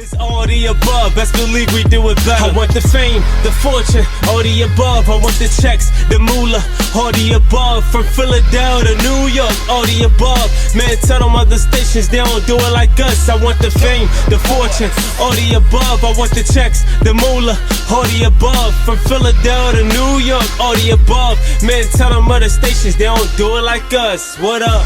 It's all the above, best believe we do it better. I want the fame, the fortune, all the above. I want the checks, the moolah, all the above. From Philadelphia to New York, all the above. Man, tell them other stations they don't do it like us. I want the fame, the fortune, all the above. I want the checks, the moolah, all the above. From Philadelphia to New York, all the above. Man, tell them other stations they don't do it like us. What up?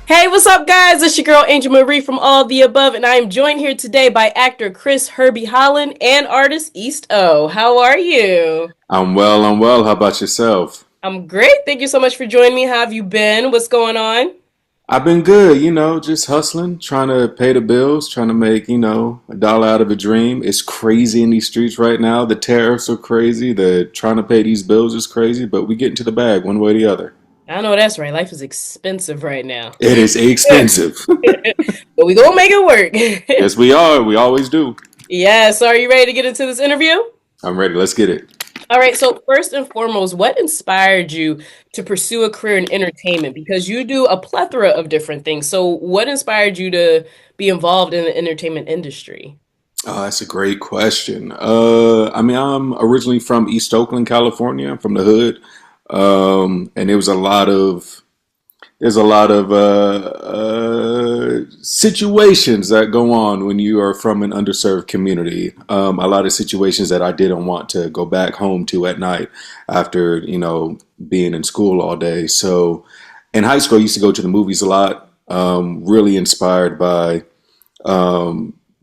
Hey, what's up, guys? It's your girl Angel Marie from All the Above, and I am joined here today by actor Chris Herbie Holland and artist East O. How are you? I'm well. How about yourself? I'm great. Thank you so much for joining me. How have you been? What's going on? I've been good, just hustling, trying to pay the bills, trying to make, a dollar out of a dream. It's crazy in these streets right now. The tariffs are crazy. The trying to pay these bills is crazy, but we get into the bag one way or the other. I know that's right. Life is expensive right now. It is expensive. But we gonna make it work. Yes, we are. We always do. Yeah, so are you ready to get into this interview? I'm ready. Let's get it. All right, so first and foremost, what inspired you to pursue a career in entertainment? Because you do a plethora of different things. So what inspired you to be involved in the entertainment industry? Oh, that's a great question. I'm originally from East Oakland, California. I'm from the hood. And there's a lot of situations that go on when you are from an underserved community. A lot of situations that I didn't want to go back home to at night after, being in school all day. So in high school, I used to go to the movies a lot, really inspired by,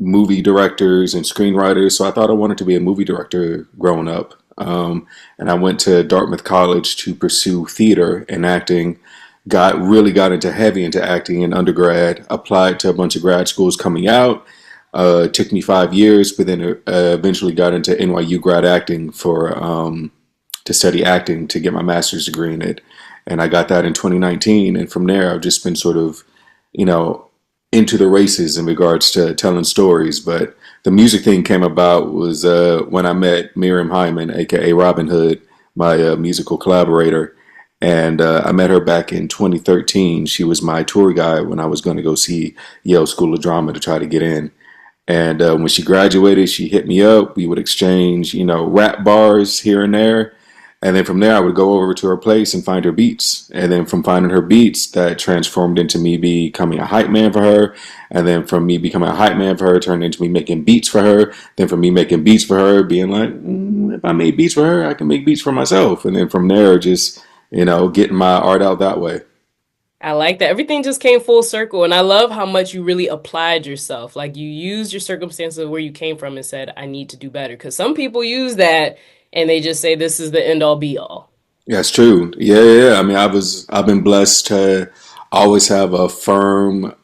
movie directors and screenwriters. So I thought I wanted to be a movie director growing up. And I went to Dartmouth College to pursue theater and acting. Really got heavy into acting in undergrad. Applied to a bunch of grad schools coming out. It took me 5 years, but then eventually got into NYU grad acting to study acting to get my master's degree in it. And I got that in 2019. And from there, I've just been sort of, into the races in regards to telling stories. But the music thing came about was when I met Miriam Hyman, aka Robin Hood, my musical collaborator. And I met her back in 2013. She was my tour guide when I was going to go see Yale School of Drama to try to get in. And when she graduated, she hit me up. We would exchange, rap bars here and there. And then from there, I would go over to her place and find her beats. And then from finding her beats, that transformed into me becoming a hype man for her. And then from me becoming a hype man for her, turned into me making beats for her. Then from me making beats for her, being like, if I made beats for her, I can make beats for myself. And then from there, just, getting my art out that way. I like that. Everything just came full circle. And I love how much you really applied yourself. Like you used your circumstances of where you came from and said, I need to do better. Because some people use that and they just say this is the end all be all. Yeah, it's true. Yeah. I mean, I've been blessed to always have a firm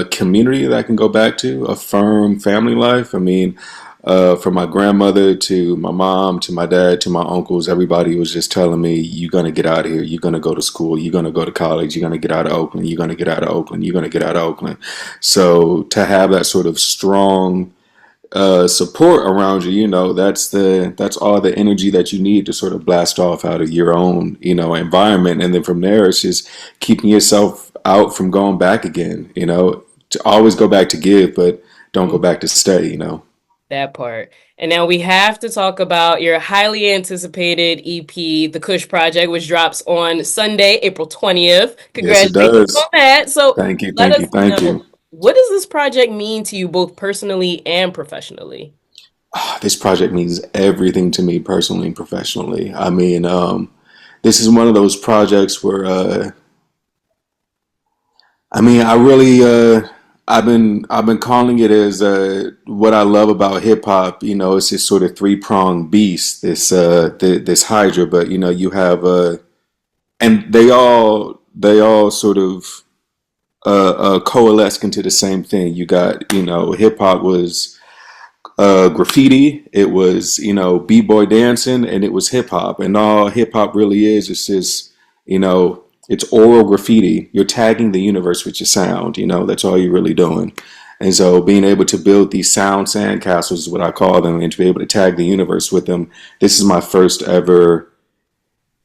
community that I can go back to, a firm family life. I mean, from my grandmother to my mom to my dad to my uncles, everybody was just telling me, you're going to get out of here. You're going to go to school. You're going to go to college. You're going to get out of Oakland. You're going to get out of Oakland. You're going to get out of Oakland. So to have that sort of strong support around you, that's all the energy that you need to sort of blast off out of your own, environment. And then from there, it's just keeping yourself out from going back again, to always go back to give, but don't go back to stay, That part. And now we have to talk about your highly anticipated EP, The Kush Project, which drops on Sunday, April 20th. Congratulations Yes, it does. on that. So Thank you. let us Thank know, you. what does this project mean to you both personally and professionally? This project means everything to me personally and professionally. I mean, this is one of those projects where, I really, I've been calling it as what I love about hip hop. It's this sort of three-pronged beast, this hydra. But you have and they all sort of coalesce into the same thing. You got hip hop was graffiti, it was b-boy dancing, and it was hip hop. And all hip hop really is just it's oral graffiti. You're tagging the universe with your sound. That's all you're really doing. And so being able to build these sound sandcastles is what I call them, and to be able to tag the universe with them. This is my first ever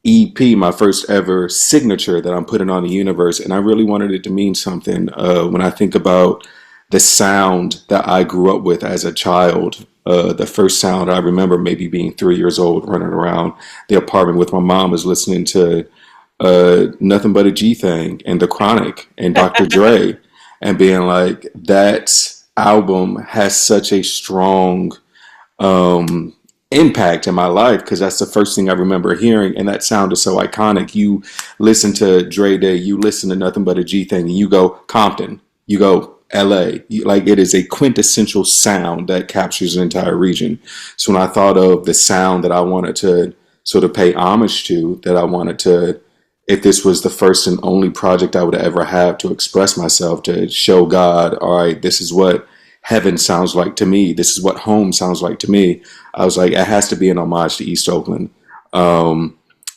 EP, my first ever signature that I'm putting on the universe. And I really wanted it to mean something. When I think about the sound that I grew up with as a child. The first sound I remember maybe being 3 years old, running around the apartment with my mom, was listening to Nothing But a G Thing and The Chronic and Dr. Dre, and being like, that album has such a strong um, impact in my life because that's the first thing I remember hearing, and that sound is so iconic. You listen to Dre Day, you listen to Nothing But a G Thing, and you go Compton, you go LA. Like, it is a quintessential sound that captures an entire region. So when I thought of the sound that I wanted to sort of pay homage to, that I wanted to, if this was the first and only project I would ever have to express myself, to show God, all right, this is what heaven sounds like to me. This is what home sounds like to me. I was like, it has to be an homage to East Oakland.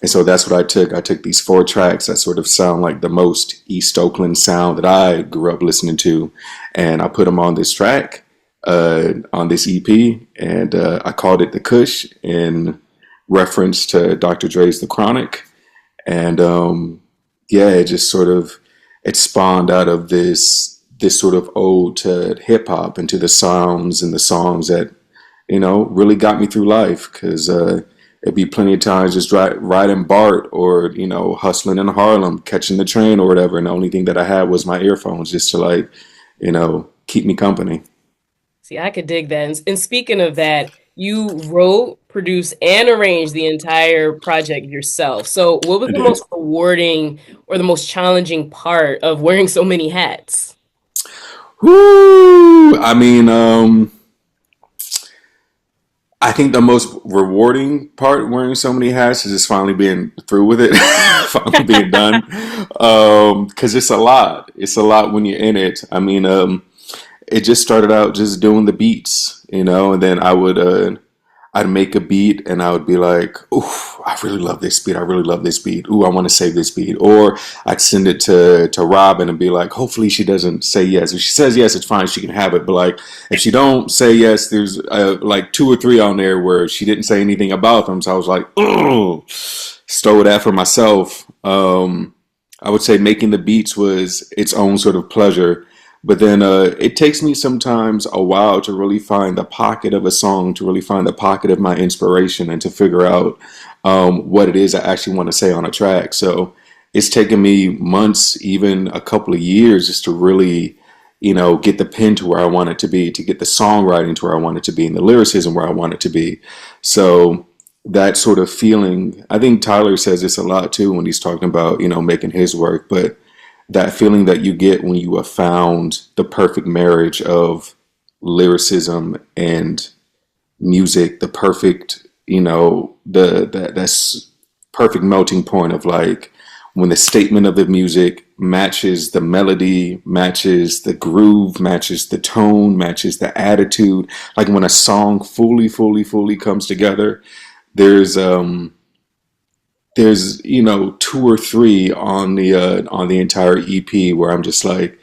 And so that's what I took. I took these 4 tracks that sort of sound like the most East Oakland sound that I grew up listening to, and I put them on this track, on this EP, and I called it the Kush in reference to Dr. Dre's The Chronic. And yeah, it just sort of, it spawned out of this sort of ode to hip hop and to the sounds and the songs that, you know, really got me through life. Because it'd be plenty of times just riding BART, or, you know, hustling in Harlem, catching the train or whatever, and the only thing that I had was my earphones, just to, like, you know, keep me company. See, I could dig that. And speaking of that, you wrote, produced, and arranged the entire project yourself. So, what was I the did. most rewarding or the most challenging part of wearing so many hats? Whoo! I mean, I think the most rewarding part wearing so many hats is just finally being through with it, finally being done. Because it's a lot. It's a lot when you're in it. I mean, it just started out just doing the beats, you know, and then I'd make a beat and I would be like, ooh, I really love this beat. I really love this beat. Ooh, I want to save this beat. Or I'd send it to Robin and be like, hopefully she doesn't say yes. If she says yes, it's fine. She can have it. But, like, if she don't say yes, there's like 2 or 3 on there where she didn't say anything about them. So I was like, ooh, stole that for myself. I would say making the beats was its own sort of pleasure. But then it takes me sometimes a while to really find the pocket of a song, to really find the pocket of my inspiration, and to figure out what it is I actually want to say on a track. So it's taken me months, even a couple of years, just to really, you know, get the pen to where I want it to be, to get the songwriting to where I want it to be, and the lyricism where I want it to be. So that sort of feeling, I think Tyler says this a lot too when he's talking about, you know, making his work, but that feeling that you get when you have found the perfect marriage of lyricism and music, the perfect, you know, that's perfect melting point of, like, when the statement of the music matches the melody, matches the groove, matches the tone, matches the attitude. Like, when a song fully comes together, there's you know, 2 or 3 on the entire EP where I'm just like,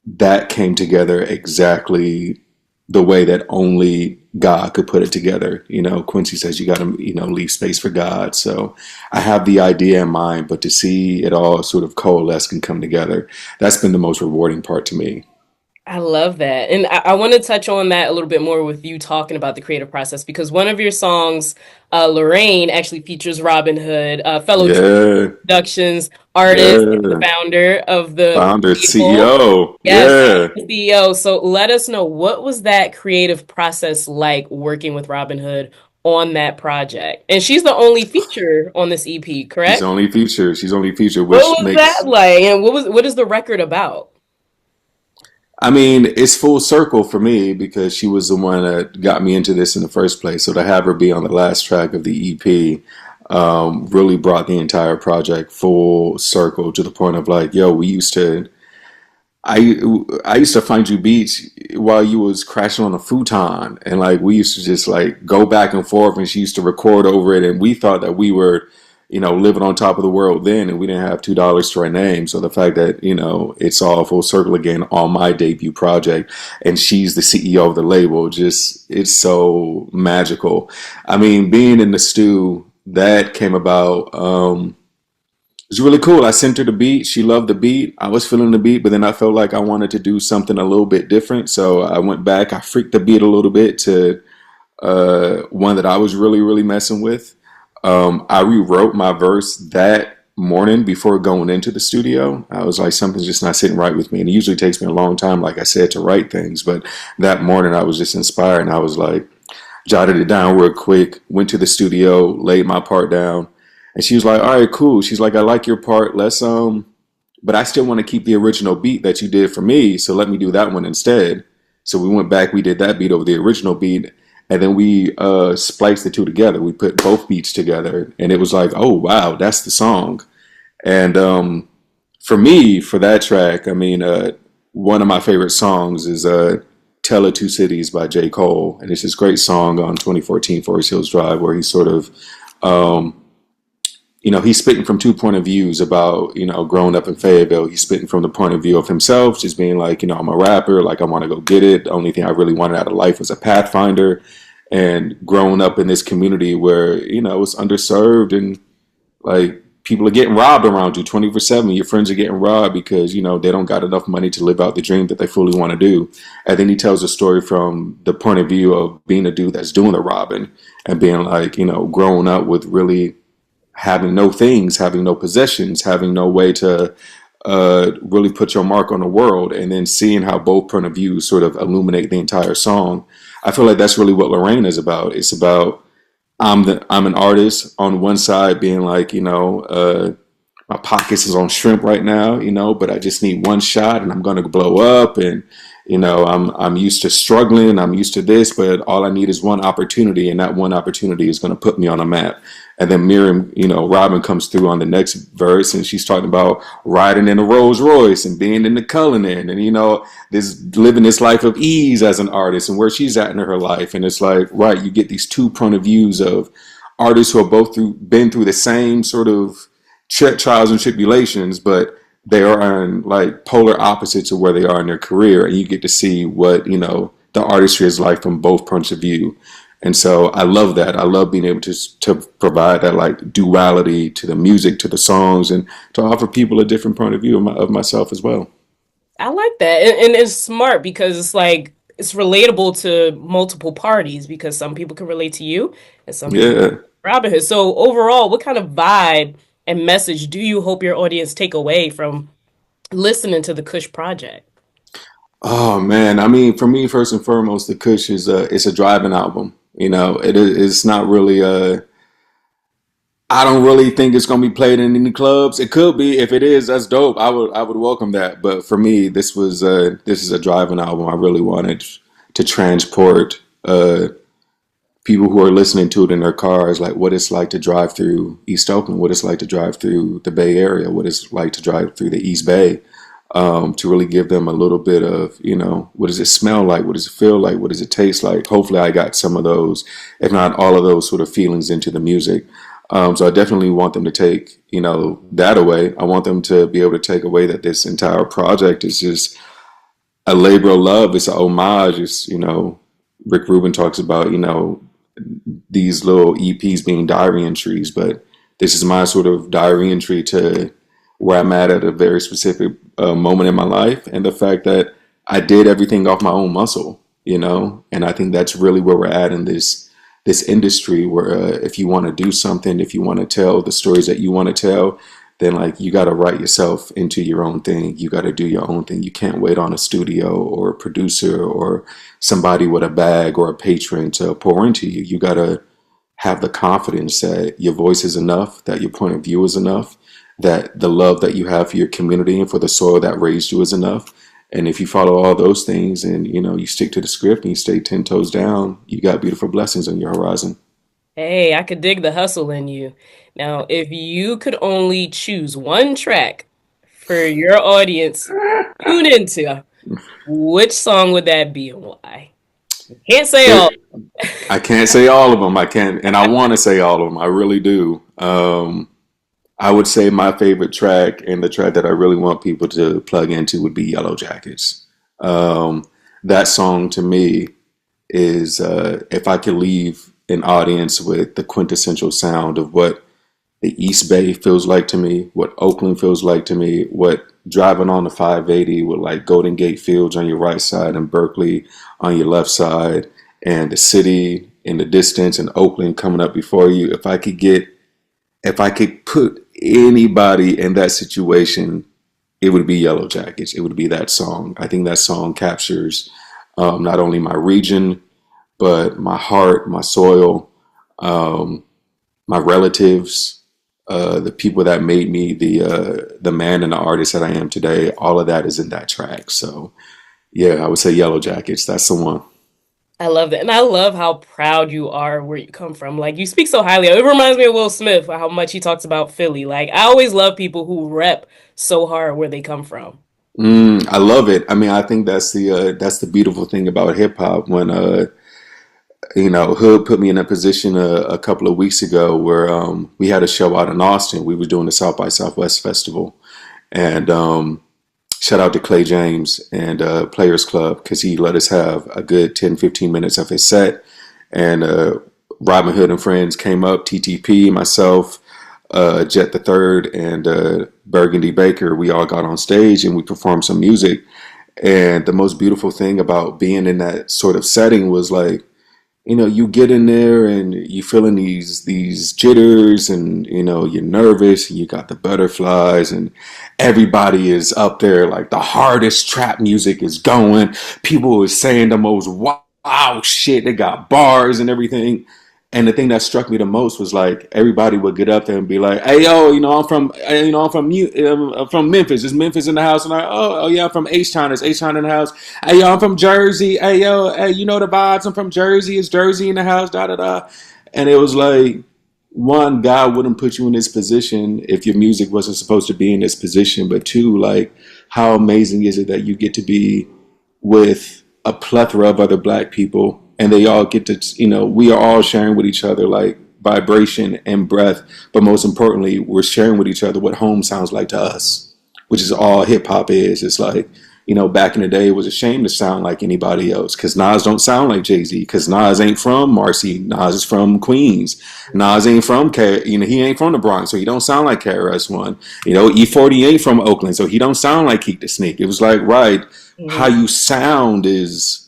that came together exactly the way that only God could put it together. You know, Quincy says you got to, you know, leave space for God. So I have the idea in mind, but to see it all sort of coalesce and come together, that's been the most rewarding part to me. I love that. And I want to touch on that a little bit more with you talking about the creative process, because one of your songs, Lorraine, actually features Robin Hood, fellow Yeah, Productions artist, the yeah. founder of the Founder, label. CEO. Yes, Yeah. the CEO. So let us know, what was that creative process like working with Robin Hood on that project? And she's the only feature on this EP, She's correct? only featured. She's only featured, What which was that makes, like? And what is the record about? I mean, it's full circle for me because she was the one that got me into this in the first place. So to have her be on the last track of the EP really brought the entire project full circle, to the point of, like, yo, I I used to find you beats while you was crashing on a futon, and, like, we used to just, like, go back and forth, and she used to record over it, and we thought that we were, you know, living on top of the world then, and we didn't have $2 to our name. So the fact that, you know, it's all full circle again on my debut project, and she's the CEO of the label, just, it's so magical. I mean, being in the stew, that came about. was really cool. I sent her the beat. She loved the beat. I was feeling the beat, but then I felt like I wanted to do something a little bit different. So I went back. I freaked the beat a little bit to one that I was really, really messing with. I rewrote my verse that morning before going into the studio. I was like, something's just not sitting right with me. And it usually takes me a long time, like I said, to write things. But that morning I was just inspired and I was like, jotted it down real quick, went to the studio, laid my part down. And she was like, all right, cool. She's like, I like your part. But I still want to keep the original beat that you did for me. So let me do that one instead. So we went back, we did that beat over the original beat. And then we spliced the two together. We put both beats together. And it was like, oh, wow, that's the song. And for me, for that track, I mean, one of my favorite songs is Tell of Two Cities by J. Cole. And it's this great song on 2014 Forest Hills Drive where he sort of, he's spitting from two point of views about, growing up in Fayetteville. He's spitting from the point of view of himself, just being like, I'm a rapper, like I want to go get it. The only thing I really wanted out of life was a pathfinder. And growing up in this community where, it's underserved and like people are getting robbed around you 24/7. Your friends are getting robbed because, they don't got enough money to live out the dream that they fully want to do. And then he tells a story from the point of view of being a dude that's doing the robbing and being like, growing up with really having no things, having no possessions, having no way to really put your mark on the world, and then seeing how both point of views sort of illuminate the entire song. I feel like that's really what Lorraine is about. It's about I'm an artist on one side being like, my pockets is on shrimp right now, but I just need one shot and I'm gonna blow up. And I'm used to struggling, I'm used to this, but all I need is one opportunity, and that one opportunity is gonna put me on a map. And then Miriam, Robin comes through on the next verse and she's talking about riding in a Rolls Royce and being in the Cullinan and, this living this life of ease as an artist and where she's at in her life. And it's like, right, you get these two point of views of artists who have both been through the same sort of trials and tribulations, but they are on like polar opposites of where they are in their career. And you get to see what, the artistry is like from both points of view. And so I love that. I love being able to provide that like duality to the music, to the songs, and to offer people a different point of view of myself as well. I like that. And it's smart because it's like it's relatable to multiple parties because some people can relate to you and some people Yeah. Robin Hood. So overall, what kind of vibe and message do you hope your audience take away from listening to the Kush Project? Oh man. I mean, for me, first and foremost, the Kush is it's a driving album. It's not really I don't really think it's gonna be played in any clubs. It could be. If it is, that's dope. I would welcome that. But for me, this is a driving album. I really wanted to transport people who are listening to it in their cars, like what it's like to drive through East Oakland, what it's like to drive through the Bay Area, what it's like to drive through the East Bay, to really give them a little bit of, what does it smell like? What does it feel like? What does it taste like? Hopefully I got some of those, if not all of those sort of feelings into the music. So I definitely want them to take, that away. I want them to be able to take away that this entire project is just a labor of love. It's an homage. It's, Rick Rubin talks about, these little EPs being diary entries, but this is my sort of diary entry to where I'm at a very specific moment in my life, and the fact that I did everything off my own muscle, and I think that's really where we're at in this industry, where if you want to do something, if you want to tell the stories that you want to tell, then like you got to write yourself into your own thing. You got to do your own thing. You can't wait on a studio or a producer or somebody with a bag or a patron to pour into you. You got to have the confidence that your voice is enough, that your point of view is enough, that the love that you have for your community and for the soil that raised you is enough. And if you follow all those things and, you stick to the script and you stay 10 toes down, you got beautiful blessings on your horizon. Hey, I could dig the hustle in you. Now, if you could only choose one track for your audience to tune into, which song would that be and why? Can't say all. I can't say all of them. I can't, and I want to say all of them. I really do. I would say my favorite track and the track that I really want people to plug into would be Yellow Jackets. That song to me is, if I could leave an audience with the quintessential sound of what the East Bay feels like to me, what Oakland feels like to me, what driving on the 580 with like Golden Gate Fields on your right side and Berkeley on your left side, and the city in the distance and Oakland coming up before you. If I could put anybody in that situation, it would be Yellow Jackets. It would be that song. I think that song captures not only my region, but my heart, my soil, um, my relatives, the people that made me the man and the artist that I am today. All of that is in that track. So yeah, I would say Yellow Jackets. That's the one. I love that. And I love how proud you are where you come from. Like, you speak so highly of it. It reminds me of Will Smith, how much he talks about Philly. Like, I always love people who rep so hard where they come from. I love it. I mean, I think that's the beautiful thing about hip hop. When Hood put me in a position a couple of weeks ago where we had a show out in Austin. We were doing the South by Southwest Festival, and shout out to Clay James and Players Club because he let us have a good 10, 15 minutes of his set. And Robin Hood and Friends came up, TTP, myself, Jet the Third, and Burgundy Baker. We all got on stage and we performed some music. And the most beautiful thing about being in that sort of setting was like, you get in there and you feeling these jitters, and you're nervous and you got the butterflies, and everybody is up there like the hardest trap music is going. People are saying the most wow shit. They got bars and everything. And the thing that struck me the most was like everybody would get up there and be like, "Hey yo, I'm from Memphis. Is Memphis in the house?" And oh yeah, I'm from H Town. Is H Town in the house? Hey yo, I'm from Jersey. Hey yo, hey, you know the vibes. I'm from Jersey. Is Jersey in the house? Da da da. And it was like, one, God wouldn't put you in this position if your music wasn't supposed to be in this position. But two, like, how amazing is it that you get to be with a plethora of other black people, and they all get to, we are all sharing with each other like vibration and breath, but most importantly, we're sharing with each other what home sounds like to us, which is all hip hop is. It's like, back in the day, it was a shame to sound like anybody else because Nas don't sound like Jay-Z, because Nas ain't from Marcy. Nas is from Queens. Nas ain't from he ain't from the Bronx, so he don't sound like KRS-One. E40 ain't from Oakland, so he don't sound like Keek the Sneak. It was like, right, how you sound is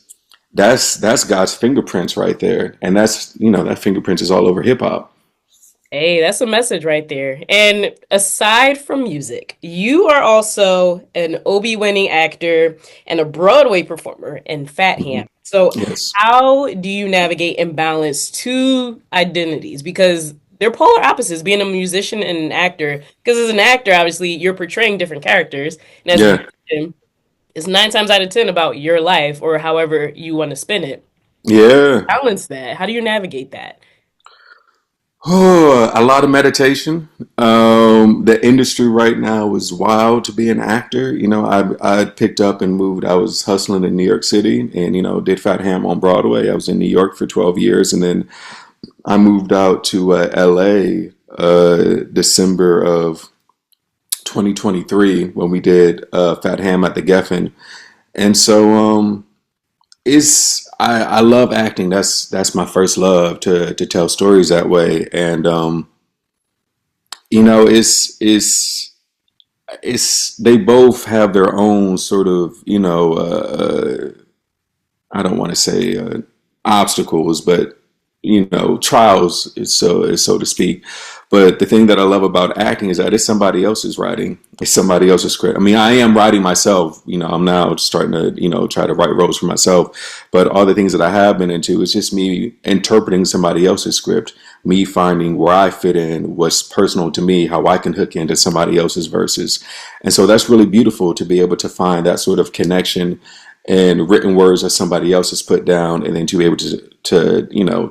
that's God's fingerprints right there, and that's that fingerprint is all over hip hop. Hey, that's a message right there. And aside from music, you are also an Obie winning actor and a Broadway performer in Fat Ham. So, Yes. how do you navigate and balance two identities? Because they're polar opposites, being a musician and an actor. Because as an actor, obviously, you're portraying different characters. And as a Yeah. musician, it's 9 times out of 10 about your life or however you want to spin it. Yeah. Balance that. How do you navigate that? Oh, a lot of meditation. The industry right now is wild to be an actor. I picked up and moved. I was hustling in New York City, and did Fat Ham on Broadway. I was in New York for 12 years, and then I moved out to LA December of 2023 when we did Fat Ham at the Geffen. And so I love acting. That's my first love, to tell stories that way. And it's they both have their own sort of I don't want to say obstacles, but trials, so to speak. But the thing that I love about acting is that it's somebody else's writing. It's somebody else's script. I mean, I am writing myself. I'm now starting to, try to write roles for myself. But all the things that I have been into is just me interpreting somebody else's script, me finding where I fit in, what's personal to me, how I can hook into somebody else's verses. And so that's really beautiful to be able to find that sort of connection and written words that somebody else has put down, and then to be able to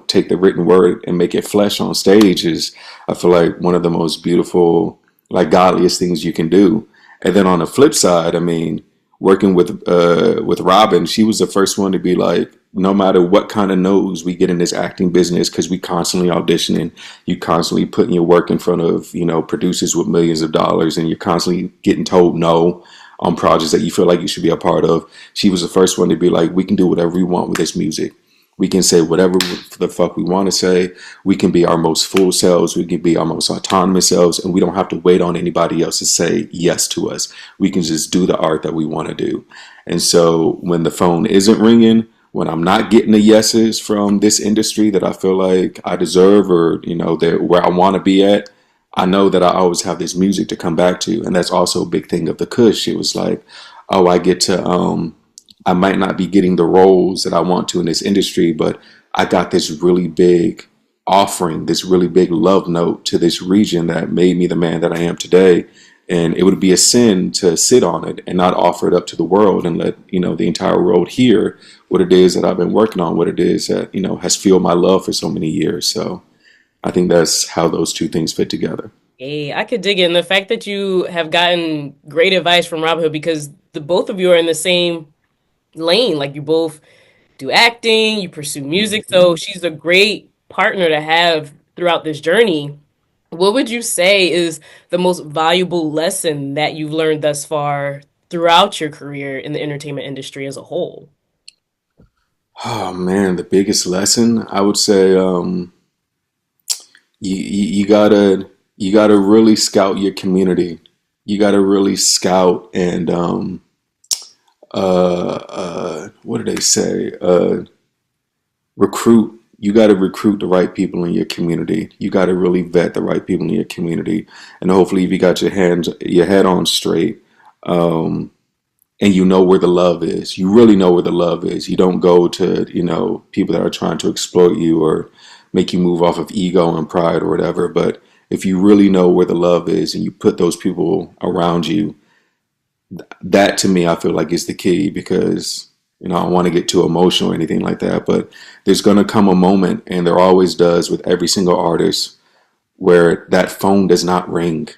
take the written word and make it flesh on stage is, I feel like, one of the most beautiful, like, godliest things you can do. And then on the flip side, I mean, working with Robin, she was the first one to be like, no matter what kind of no's we get in this acting business, because we constantly auditioning, you constantly putting your work in front of producers with millions of dollars, and you're constantly getting told no on projects that you feel like you should be a part of. She was the first one to be like, we can do whatever we want with this music. We can say whatever the fuck we want to say. We can be our most full selves. We can be our most autonomous selves, and we don't have to wait on anybody else to say yes to us. We can just do the art that we want to do. And so when the phone isn't ringing, when I'm not getting the yeses from this industry that I feel like I deserve, or where I want to be at, I know that I always have this music to come back to. And that's also a big thing of the Kush. It was like, oh, I get to I might not be getting the roles that I want to in this industry, but I got this really big offering, this really big love note to this region that made me the man that I am today. And it would be a sin to sit on it and not offer it up to the world and let, the entire world hear what it is that I've been working on, what it is that, has fueled my love for so many years. So I think that's how those two things fit together. Hey, I could dig in the fact that you have gotten great advice from Robin Hood, because the both of you are in the same lane. Like, you both do acting, you pursue music, so she's a great partner to have throughout this journey. What would you say is the most valuable lesson that you've learned thus far throughout your career in the entertainment industry as a whole? Oh man, the biggest lesson I would say, you gotta really scout your community. You gotta really scout and what do they say? Recruit. You got to recruit the right people in your community. You got to really vet the right people in your community, and hopefully, if you got your head on straight, and you know where the love is, you really know where the love is. You don't go to people that are trying to exploit you or make you move off of ego and pride or whatever. But if you really know where the love is, and you put those people around you, that to me, I feel like is the key, because I don't want to get too emotional or anything like that, but there's going to come a moment, and there always does with every single artist, where that phone does not ring,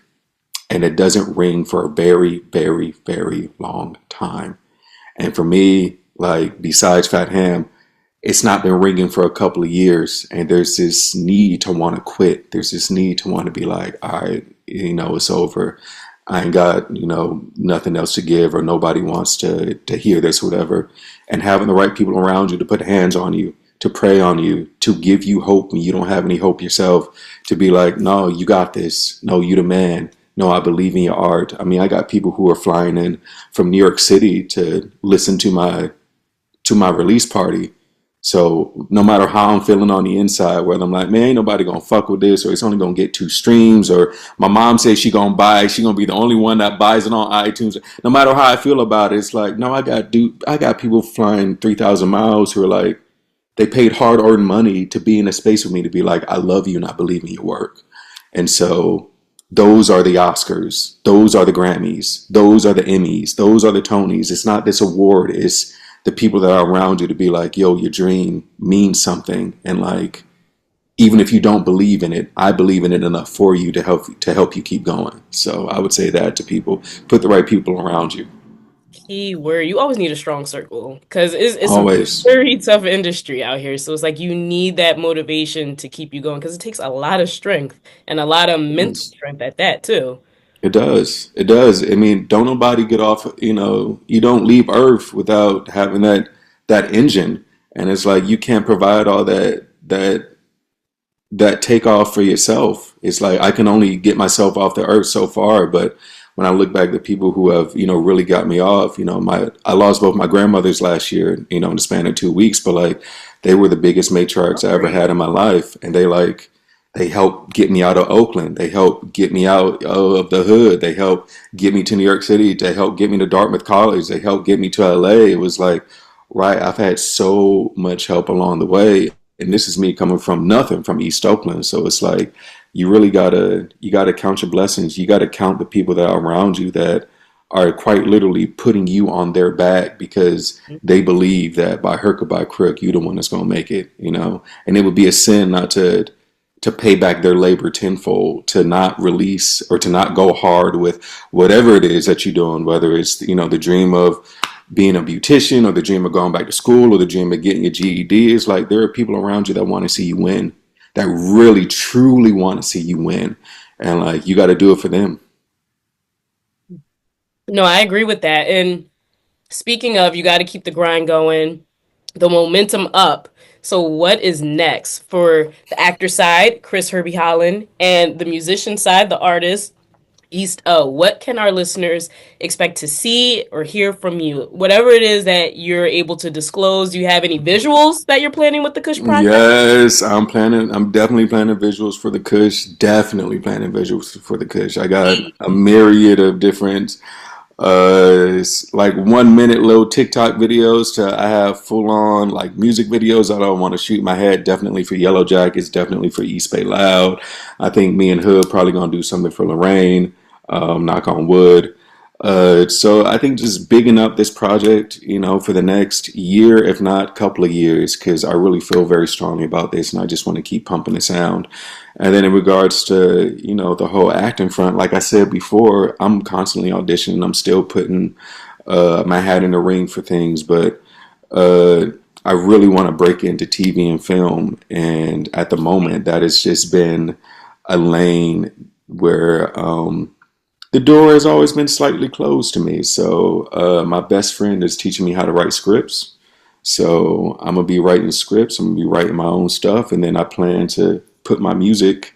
and it doesn't ring for a very, very, very long time. And for me, like, besides Fat Ham, it's not been ringing for a couple of years, and there's this need to want to quit. There's this need to want to be like, all right, it's over. I ain't got, nothing else to give, or nobody wants to hear this, whatever. And having the right people around you to put hands on you, to pray on you, to give you hope when you don't have any hope yourself, to be like, no, you got this. No, you the man. No, I believe in your art. I mean, I got people who are flying in from New York City to listen to my release party. So no matter how I'm feeling on the inside, whether I'm like, man, ain't nobody gonna fuck with this, or it's only gonna get 2 streams, or my mom says she gonna buy, she gonna be the only one that buys it on iTunes. No matter how I feel about it, it's like, no, I got people flying 3,000 miles who are like, they paid hard-earned money to be in a space with me, to be like, I love you and I believe in your work. And so those are the Oscars, those are the Grammys, those are the Emmys, those are the Tonys. It's not this award, it's the people that are around you to be like, yo, your dream means something. And like, even if you don't believe in it, I believe in it enough for you to help you keep going. So I would say that to people, put the right people around you. Key word. You always need a strong circle, because it's a Always. very tough industry out here. So it's like you need that motivation to keep you going, because it takes a lot of strength and a lot of mental Yes. strength at that too. It does. It does. I mean, don't nobody get off, you don't leave Earth without having that engine. And it's like you can't provide all that takeoff for yourself. It's like I can only get myself off the earth so far, but when I look back at people who have, really got me off, I lost both my grandmothers last year, in the span of 2 weeks, but like they were the biggest matriarchs I ever had in my life. And they helped get me out of Oakland. They helped get me out of the hood. They helped get me to New York City. They helped get me to Dartmouth College. They helped get me to LA. It was like, right, I've had so much help along the way. And this is me coming from nothing, from East Oakland. So it's like you gotta count your blessings. You gotta count the people that are around you that are quite literally putting you on their back, because they believe that by hook or by crook, you're the one that's gonna make it. And it would be a sin not to pay back their labor tenfold, to not release or to not go hard with whatever it is that you're doing, whether it's, the dream of being a beautician, or the dream of going back to school, or the dream of getting your GED. It's like there are people around you that want to see you win, that really truly want to see you win. And like, you got to do it for them. No, I agree with that. And speaking of, you got to keep the grind going, the momentum up. So what is next for the actor side, Chris Herbie Holland, and the musician side, the artist, East O? What can our listeners expect to see or hear from you? Whatever it is that you're able to disclose, do you have any visuals that you're planning with the Kush Project? Yes, I'm planning. I'm definitely planning visuals for the Kush. Definitely planning visuals for the Kush. I got a myriad of different, it's like 1 minute little TikTok videos to I have full on like music videos. I don't want to shoot my head. Definitely for Yellow Jackets. Definitely for East Bay Loud. I think me and Hood probably gonna do something for Lorraine. Knock on wood. So I think just bigging up this project, for the next year, if not couple of years, because I really feel very strongly about this, and I just want to keep pumping the sound. And then in regards to, the whole acting front, like I said before, I'm constantly auditioning. I'm still putting my hat in the ring for things, but uh, I really want to break into TV and film. And at the moment, that has just been a lane where the door has always been slightly closed to me. So my best friend is teaching me how to write scripts. So I'm gonna be writing scripts. I'm gonna be writing my own stuff, and then I plan to put my music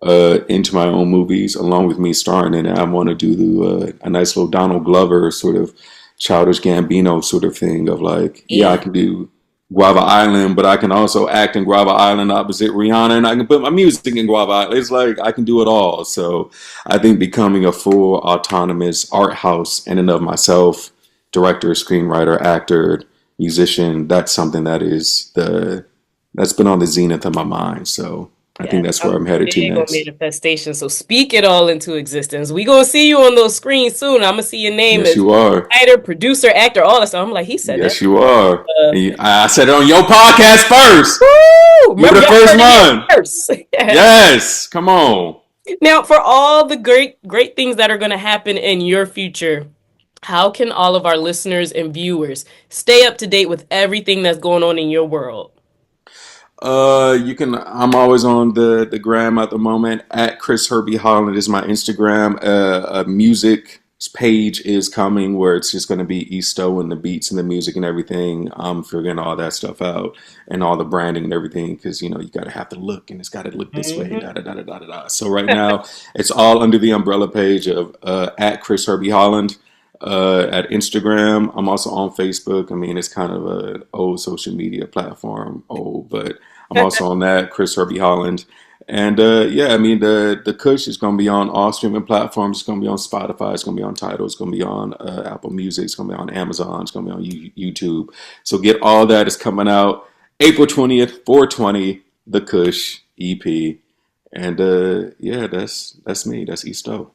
into my own movies along with me starring in it. I want to do a nice little Donald Glover sort of childish Gambino sort of thing of like, yeah, I can do Guava Island, but I can also act in Guava Island opposite Rihanna, and I can put my music in Guava Island. It's like I can do it all. So I think becoming a full autonomous art house in and of myself, director, screenwriter, actor, musician, that's something that's been on the zenith of my mind. So I think Yes, that's where I'm I'm headed to big on next. manifestation. So speak it all into existence. We gonna see you on those screens soon. I'm gonna see your name Yes, as you are. writer, producer, actor, all that stuff. I'm like, he said that. Yes, you are. Uh, I said it on your podcast first. Woo! You were Remember, the y'all first heard it here one. first. Yes, come on. Now, for all the great things that are gonna happen in your future, how can all of our listeners and viewers stay up to date with everything that's going on in your world? You can. I'm always on the gram at the moment. At Chris Herbie Holland is my Instagram. A music page is coming where it's just going to be Easto and the beats and the music and everything. I'm figuring all that stuff out and all the branding and everything because you got to have to look and it's got to look this way. Mhm. Da da da da da da. Da. So right now it's all under the umbrella page of at Chris Herbie Holland. At Instagram, I'm also on Facebook. I mean, it's kind of a old social media platform, but I'm also on that, Chris Herbie Holland. And yeah, I mean the Kush is gonna be on all streaming platforms. It's gonna be on Spotify. It's gonna be on Tidal. It's gonna be on Apple Music. It's gonna be on Amazon. It's gonna be on YouTube. So get all that. It's coming out April 20th, 420, the Kush EP. And yeah, that's me. That's Easto.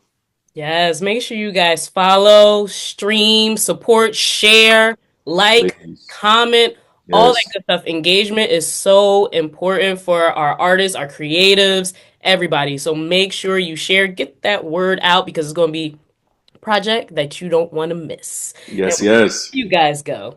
Yes, make sure you guys follow, stream, support, share, like, Please. comment, all that Yes. good stuff. Engagement is so important for our artists, our creatives, everybody. So make sure you share, get that word out because it's going to be a project that you don't want to miss. Now, Yes, before yes. you guys go,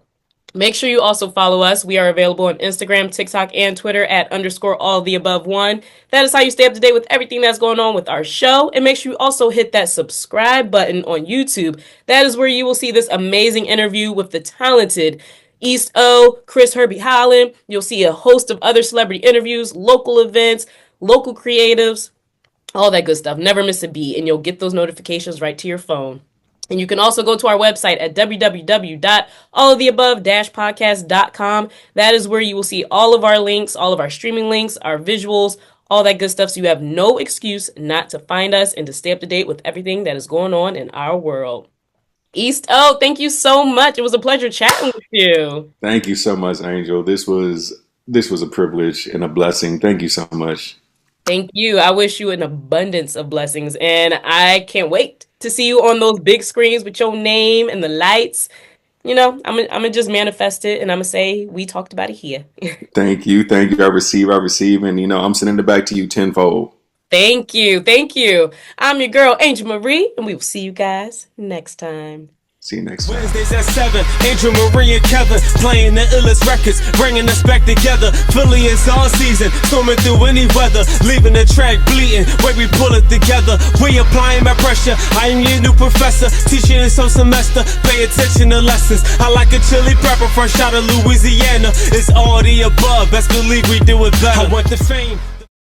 make sure you also follow us. We are available on Instagram, TikTok, and Twitter at underscore all the above one. That is how you stay up to date with everything that's going on with our show. And make sure you also hit that subscribe button on YouTube. That is where you will see this amazing interview with the talented East O, Chris Herbie Holland. You'll see a host of other celebrity interviews, local events, local creatives, all that good stuff. Never miss a beat, and you'll get those notifications right to your phone. And you can also go to our website at www.alloftheabove-podcast.com. That is where you will see all of our links, all of our streaming links, our visuals, all that good stuff. So you have no excuse not to find us and to stay up to date with everything that is going on in our world. East O, thank you so much. It was a pleasure chatting with you. Thank you so much, Angel. This was a privilege and a blessing. Thank you so much. Thank you. I wish you an abundance of blessings, and I can't wait to see you on those big screens with your name and the lights. I'm gonna just manifest it, and I'm gonna say we talked about it here. Thank you. Thank you. I receive, and I'm sending it back to you tenfold. Thank you. Thank you. I'm your girl, Angel Marie, and we will see you guys next time. See you next time. Wednesdays at 7, Angel Marie and Kevin playing the illest records, bringing us back together. Philly is all season, storming through any weather, leaving the track bleeding, where we pull it together. We applying my pressure, I am your new professor, teaching this whole semester, pay attention to lessons. I like a chili pepper fresh out of Louisiana, it's all the above, best believe we do it better. I want the fame.